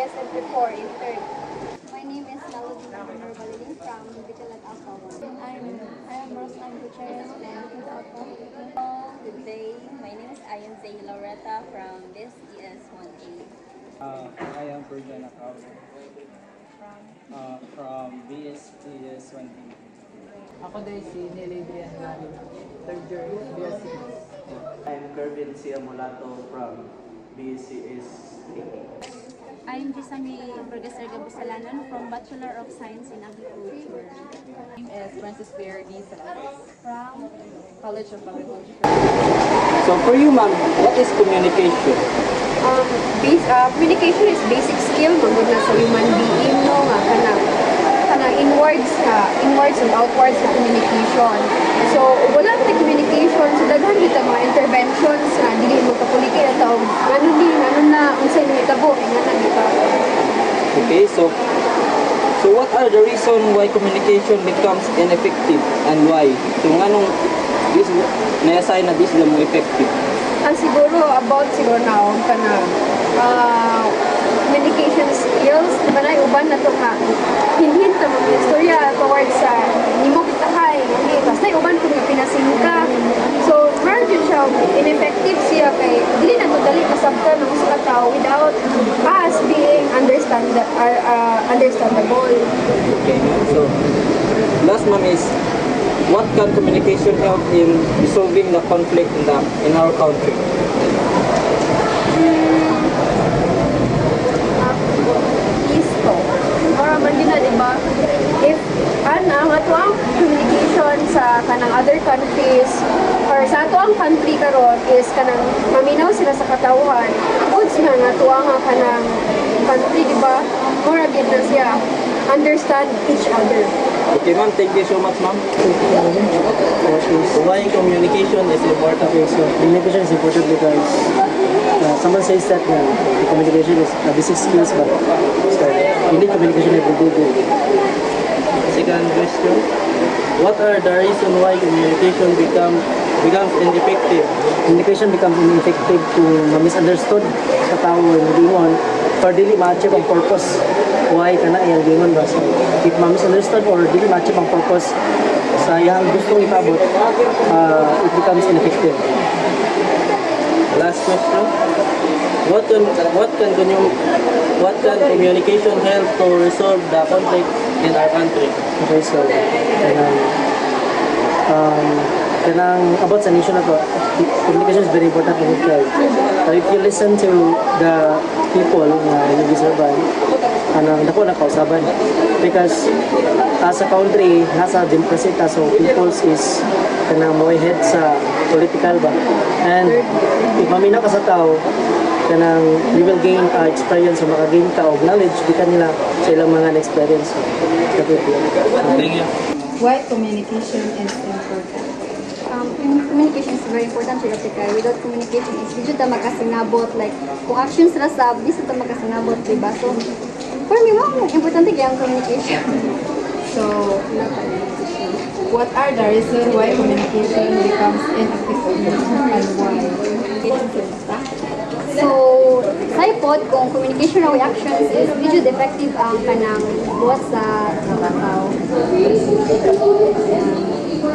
SMP4 in third. My name is Melody Balilin from Bicalat Alpha 1. I am Roslan Gutierrez from Bicalat Alpha. Good day. My name is Ayan Zay Loretta from this ES1A. I am Berjan Akaw from BSPS 20. Ako din si Nelly Adrian Lalo, third year BSc. I'm Kervin C. Amolato from BCS 80. I'm Gisami Burgasar Gabusalanan from Bachelor of Science in Agriculture. My name is Francis Pierre D. Salares from College of Agriculture. So for you, ma'am, what is communication? Communication is basic skill magud na sa human being no nga kana inwards and outwards na communication. So wala ta communication so daghan gyud ta mga interventions na dili mo kapuliki na taog ano na unsay mahitabo nga na dito. Okay, so what are the reason why communication becomes ineffective and why? So nganong this na-assign na this mo effective? Siguro now kana communication skills diba na uban na to nga hinhin ta mga istorya towards sa nimo bitahay kasi na uban kung nga pinasingka so meron yun siya ineffective siya kay dili na to dali masabtan ng usa ka tawo without us being understandable. Okay, so last, ma'am, is what can communication help in resolving the conflict in our country? Isto. Para man din na, di ba? If ang ato ang communication sa kanang other countries or sa ato ang country karon is kanang maminaw sila sa katawhan goods na ato ang kanang country, di ba? More agad na siya understand each other. Okay, ma'am, thank you so much, ma'am. Why communication is important? Okay, so communication is important because someone says that the communication is a basic skills, but you need communication every day. Second question, what are the reason why communication becomes ineffective? Communication becomes ineffective to misunderstood sa tao hindi mo or dili ma-achieve ang purpose. Why kana iyang gingon ba? So, if ma-misunderstood or dili ma-achieve ang purpose sa iyang gustong ipabot, it becomes ineffective. Last question, what can communication help to resolve the conflict in our country? Okay, so kanang about sa nation na to, communication is very important in it. If you listen to the people na nag-serve, anong dako na kausaban because as a country nasa democracy ta, so peoples is kanang mo head sa political ba, and if maminaw ka sa tao kanang you will gain experience o makagain ka og knowledge di kanila sa ilang mga experience. Thank you. Why communication is important? Communication is very important siya kasi kay without communication is di ta makasinabot like kung actions ra sab di ta makasinabot diba so for me mo importante kay ang communication. So, what are the reasons why communication becomes ineffective and why? So sa ipod kung communication raw actions is medyo effective ang kanang buhat sa mga tao.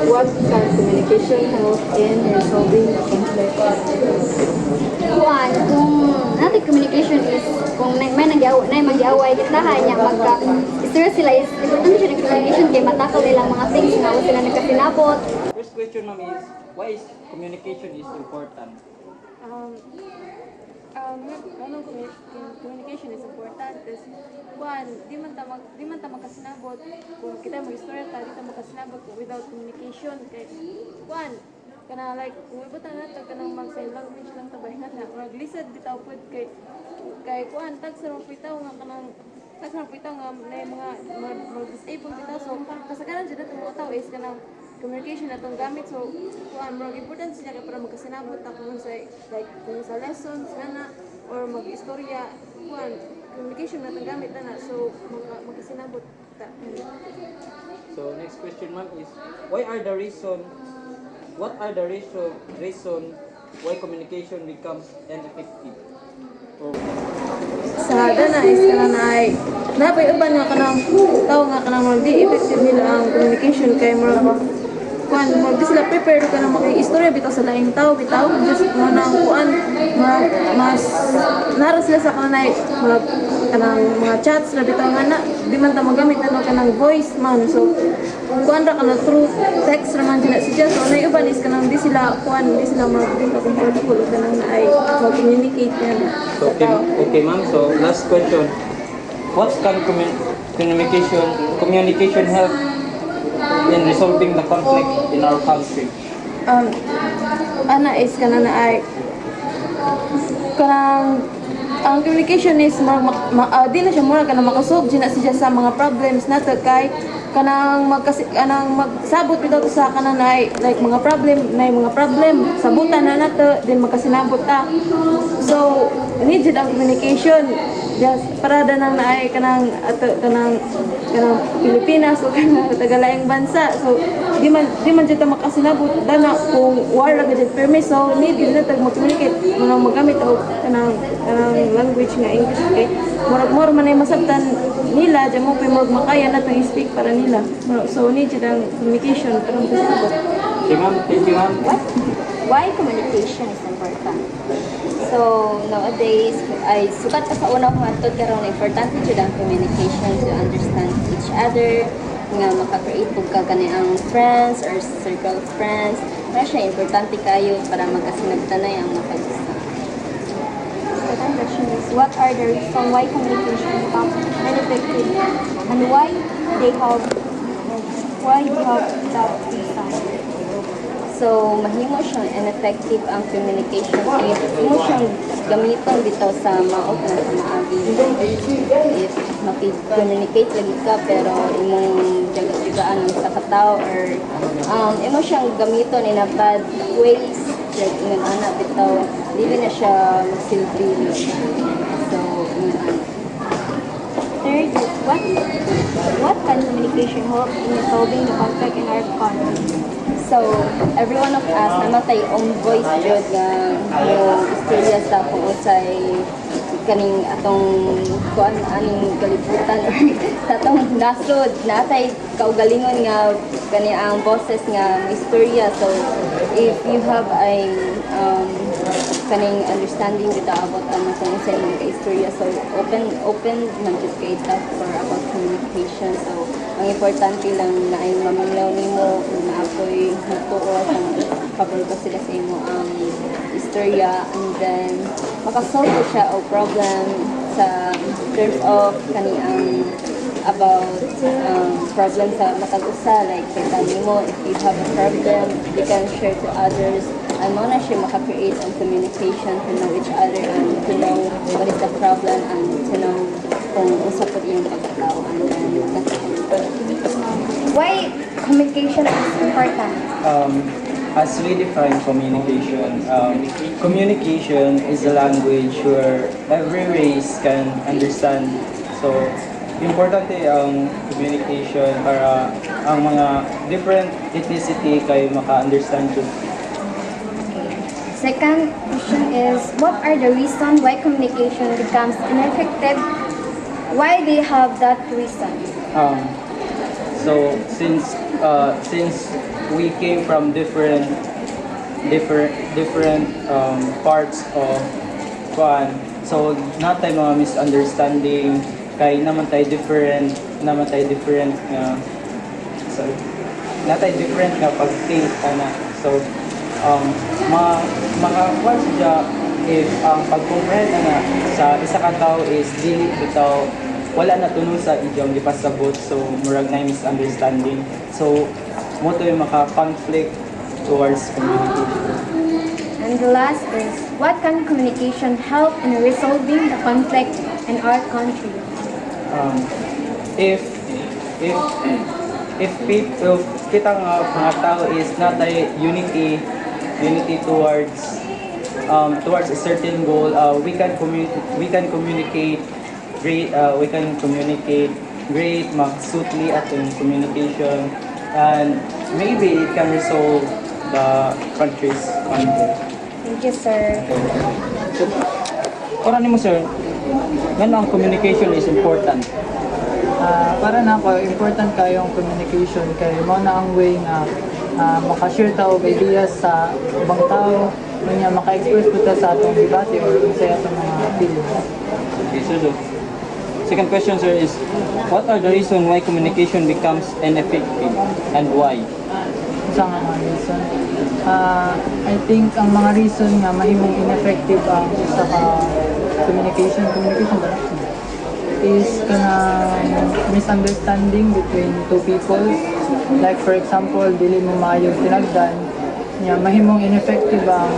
What can communication help in resolving conflict? Kuan, kung natin communication is kung may mag-iaway kita niya magka-istorya sila is importante siya ng communication kay matakal nilang mga things na wala sila nagkasinabot. First question, ma'am, is why is communication is important? Communication is important kasi di man ta makasinabot kung kita mag-istorya ta di ta makasinabot without communication kay kana like kung ibutan nato kanang mag-sign language lang ta bahingat na mag-listen bitaw pud kay tag sa pitaw nga kanang na mga mag-disable bitaw so kasagaran jud nato mga tao is kanang communication natong gamit so more important siya kay para magkasinabot ta kung sa like kung sa lessons ana or mag-istorya communication natong gamit na so magkasinabot ta. So next question, ma'am, is what are the reason why communication becomes ineffective? sa dana is kana na ay napay uban nga kanang tao nga kanang mga di effective nila ang communication kay murag kuan mo di sila prepared ka na maki-istorya bitaw sa laing tao bitaw just mo nang kuan mas nara sila sa kanay kanang mga chats na bitaw nga na di man ta magamit ano kanang voice man so kuan ra kana through text ra man sila siya so nay uban is kanang di sila kuan di sila comfortable kanang na ay mag-communicate yan So, okay ma'am. So, last question. What can communication help in resolving the conflict in our country? Ana is kana na ay kanang ang communication is di na siya muna kanang makasolve di na siya sa mga problems nato kay kanang magsabot bitaw sa kanang ay like mga problem sabutan na nato din magkasinabot ta so need ang communication just parada nang naay kanang Pilipinas o kanang tagalaing bansa so di man jud ta makasinabot dana kung war ra gid permi so need gid na tag mag-communicate manang magamit og kanang language nga English kay murag man ay masabtan nila di mo makaya na tong speak para nila so need jud ang communication para makasinabot. Okay ma'am, thank you ma'am. Why communication is important? So, nowadays, ay sukat pa sa unang matod karon importante jud ang communication to understand each other, nga maka-create pug ka gani ang friends or circle of friends. Kaya siya importante kayo para magkasinabtanay ang mapag-isa. Second question is, what are the reasons why communication becomes ineffective and why they have that reason? So, mahimo siyang ineffective ang communication if mo siyang gamiton bitaw sa maot na sa maagi. If makipag-communicate lagi ka pero imong jaga-jagaan sa katao or imo siyang gamiton in a bad ways like ingon ana bitaw dili na siya magsilbi. So, ingon ana. Third is, what can communication help in resolving the conflict in our country? So, every one of us, naman tayo own voice jud nga mo istorya sa kung unsay kaning atong kuan aning kalibutan or sa atong nasod natay kaugalingon nga kani ang boses nga istorya. So, if you have a kaning understanding with about ano kung unsay mga istorya, so open man jud kay ta for about communication. So, ang importante lang na ay mamilaw nimo na ako'y magtuo kung cover ko sila sa imo ang istorya and then makasolve ko siya o problem sa terms of kaniang about problem sa matag usa like kita nimo if you have a problem you can share to others and mo na siya maka-create ang communication to know each other and to know what is the problem and to know kung usa po yung pagkatao and then that's it. Why communication is important? As we define communication, communication is a language where every race can understand. So, importante ang communication para ang mga different ethnicity kayo maka-understand too. Second question is, what are the reasons why communication becomes ineffective? Why they have that reason? So since we came from different parts of Kwan, so not tayo mga misunderstanding kay naman tayo different sorry not tayo different nga pag-think ana. So mga siya if ang pag-comprehend na sa isa ka tao is dili bitaw wala na tunong sa idiom gipasabot so murag na misunderstanding so mo to yung maka-conflict towards communication. And the last is, what can communication help in resolving the conflict in our country? If kita nga mga tao is not a unity towards a certain goal, we can communicate great magsutli atong communication and maybe it can resolve the country's conflict. Thank you, sir. Ora nimo sir, Ngano ang communication is important? Para na ako, important kayong communication kay mo na ang way nga makashare ta og ideas sa ibang tao, niya maka-express po ta sa atong debate or sa atong mga feelings. Okay, sir. So, second question, sir, is what are the reason why communication becomes ineffective and why? Sa nga mga reason. I think ang mga reason nga mahimong ineffective ang sa communication ba na? Is kanang misunderstanding between two people. Like for example, dili mo maayong tinagdan, niya mahimong ineffective ang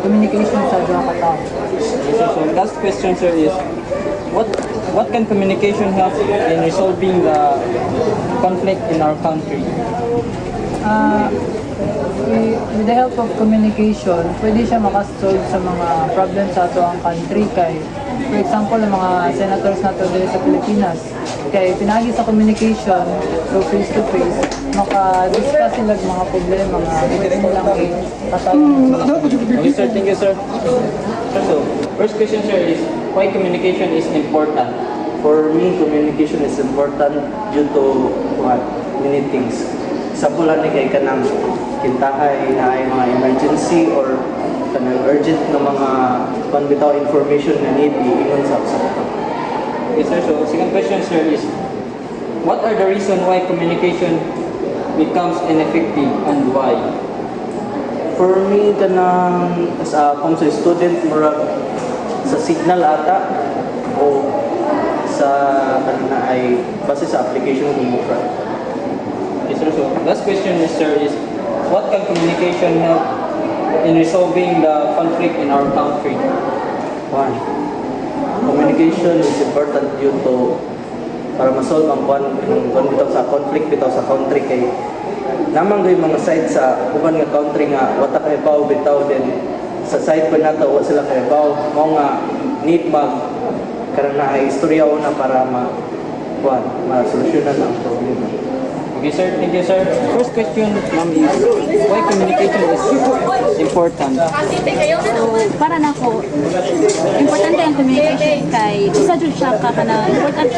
communication sa duha ka tao. Okay, sir. So last question, sir, is what can communication help in resolving the conflict in our country? With the help of communication, pwede siya makasolve sa mga problem sa ato ang country kay for example, ang mga senators nato dito sa Pilipinas kay pinagi sa communication so face to face maka-discuss sila ng mga problema nga pwede nilang katayin. Okay, sir. Thank you, sir. So, first question, sir, is why communication is important? For me, communication is important due to what? Many things. Example lang ni kay kanang kintahay na ay mga emergency or kanang urgent na mga panbitaw information na need iingon sa usa. Okay, sir. So, second question, sir, is what are the reason why communication becomes ineffective and why? For me, kanang as a kung sa student, murag sa signal ata o sa kanina ay base sa application ng mukha. Okay, sir. So, last question, sir, is what can communication help in resolving the conflict in our country? One, communication is important due to para masolve ang bitaw sa conflict bitaw sa country kay namang gay mga side sa uban nga country nga wata kay baw bitaw din sa side pa nato wa sila kay baw mo nga need mag karon na ay istorya una para ma-solusyonan ang problema. Okay, sir. Thank you, sir. First question, ma'am, is why communication is important? So, para nako, importante ang communication kay usa jud siya ka kana important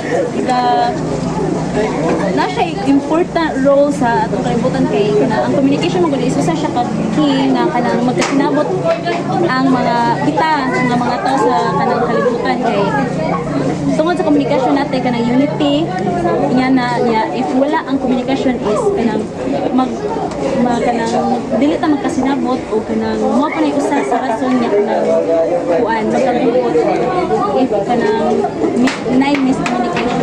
na siya important role sa atong kalibutan kay kana ang communication mo gud is usa siya ka key nga kanang magkasinabot ang mga kita nga mga tao sa kanang kalibutan kay tungod sa communication natin kanang unity niya if wala ang communication is kanang kanang dili ta magkasinabot o kanang mo pa nay usa sa rason niya kanang kuan magkabuot if kanang miscommunication.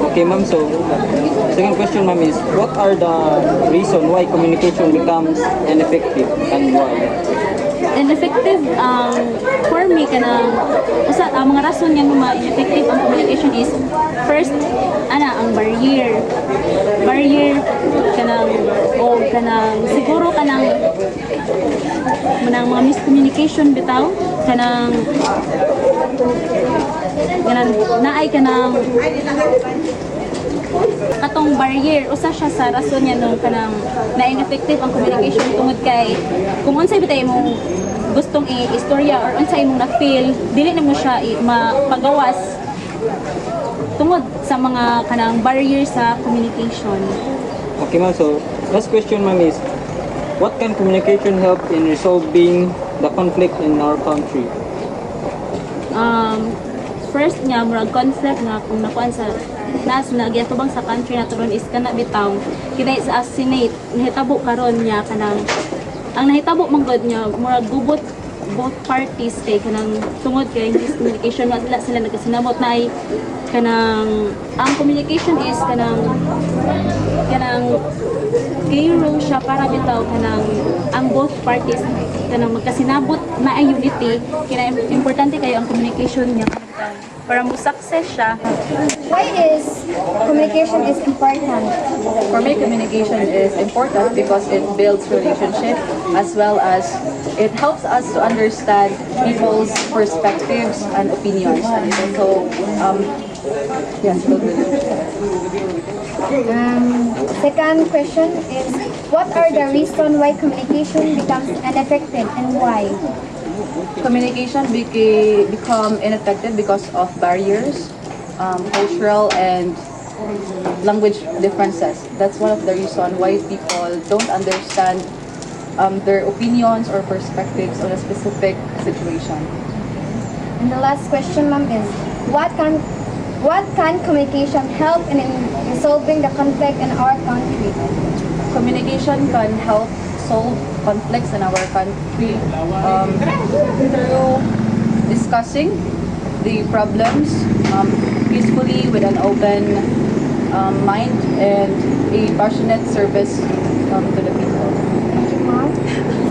Okay, ma'am. So, second question, ma'am, is what are the reason why communication becomes ineffective and why? Ineffective for me kanang usa ang mga rason nga ma-ineffective ang communication is first ang barrier kanang o kanang siguro kanang mga miscommunication bitaw kanang naay kanang katong barrier usa siya sa rason niya nung kanang na-ineffective ang communication tungod kay kung unsay bitay mo gustong i-istorya or unsay imong na-feel dili na mo siya mapagawas tungod sa mga kanang barrier sa communication. Okay, ma'am. So, last question, ma'am, is what can communication help in resolving the conflict in our country? First nga murag conflict nga kung nakuan sa nagyatubang sa country nato ron is kana bitaw kinay sa assassinate nahitabo karon niya kanang ang nahitabo man gud niya murag gubot both parties kay kanang tungod kay miscommunication wala sila nagkasinabot na ay kanang ang communication is kanang key role siya para bitaw kanang ang both parties kanang magkasinabot na ay unity kaya importante kayo ang communication niya para mo success siya. Why is communication is important? For me, communication is important because it builds relationship as well as it helps us to understand people's perspectives and opinions. And it also, yes, Second question is, what are the reasons why communication becomes ineffective and why? communication become ineffective because of barriers, cultural and language differences. That's one of the reasons why people don't understand their opinions or perspectives on a specific situation. And the last question, ma'am, is what can communication help in resolving the conflict in our country? Communication can help solve conflicts in our country through discussing the problems peacefully with an open mind and a passionate service to the people. Thank you, ma'am.